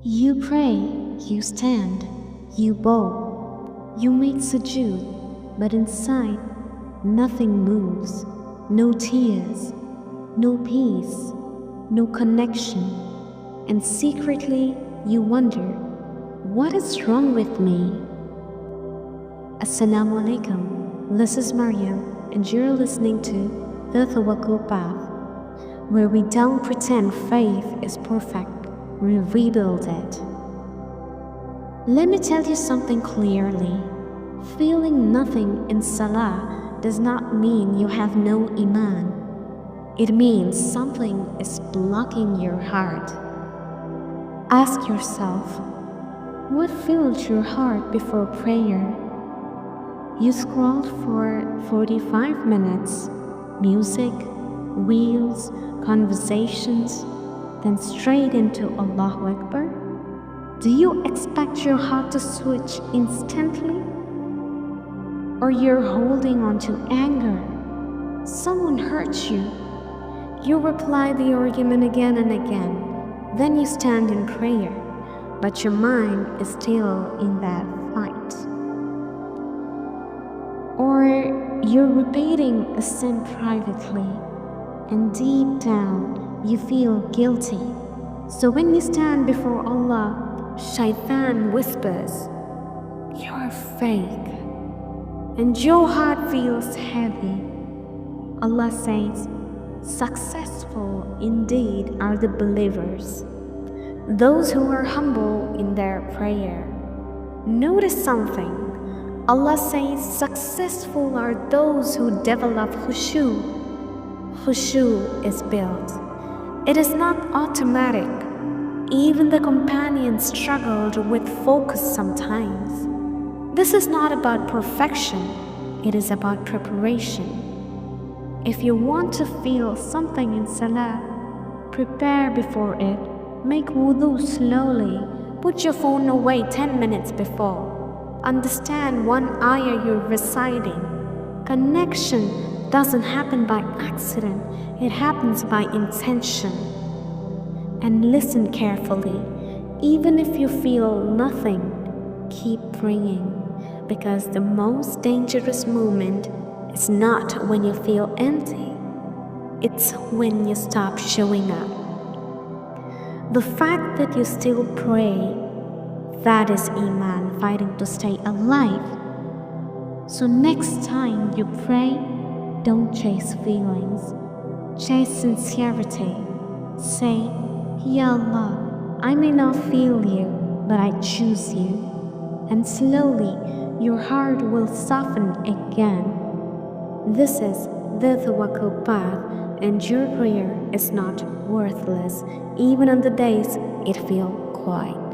You pray, you stand, you bow, you make sujood, but inside, nothing moves, no tears, no peace, no connection, and secretly you wonder, what is wrong with me? Assalamu alaikum, this is Maryam, and you're listening to the Tawakkul Path, where we don't pretend faith is perfect, we rebuild it. Let me tell you something clearly. Feeling nothing in Salah does not mean you have no Iman. It means something is blocking your heart. Ask yourself, what filled your heart before prayer? You scrolled for 45 minutes, music, reels, conversations, then straight into Allahu Akbar? Do you expect your heart to switch instantly? Or you're holding on to anger? Someone hurt you. You reply the argument again and again. Then you stand in prayer, but your mind is still in that fight. Or you're repeating a sin privately, and deep down you feel guilty. So when you stand before Allah, Shaitan whispers, "You're fake," and your heart feels heavy. Allah says, "Successful indeed are the believers, those who are humble in their prayer." Notice something. Allah says, "Successful are those who develop khushu." Khushu is built. It is not automatic. Even the companions struggled with focus sometimes. This is not about perfection, it is about preparation. If you want to feel something in Salah, prepare before it. Make wudu slowly. Put your phone away 10 minutes before. Understand one ayah you're reciting. Connection doesn't happen by accident, it happens by intention. And listen carefully. Even if you feel nothing, keep praying, because the most dangerous moment is not when you feel empty, it's when you stop showing up. The fact that you still pray, that is Iman fighting to stay alive. So next time you pray, don't chase feelings, chase sincerity. Say, "Ya Allah, I may not feel you, but I choose you." And slowly, your heart will soften again. This is the Tawakkul Path, and your prayer is not worthless, even on the days it feels quiet.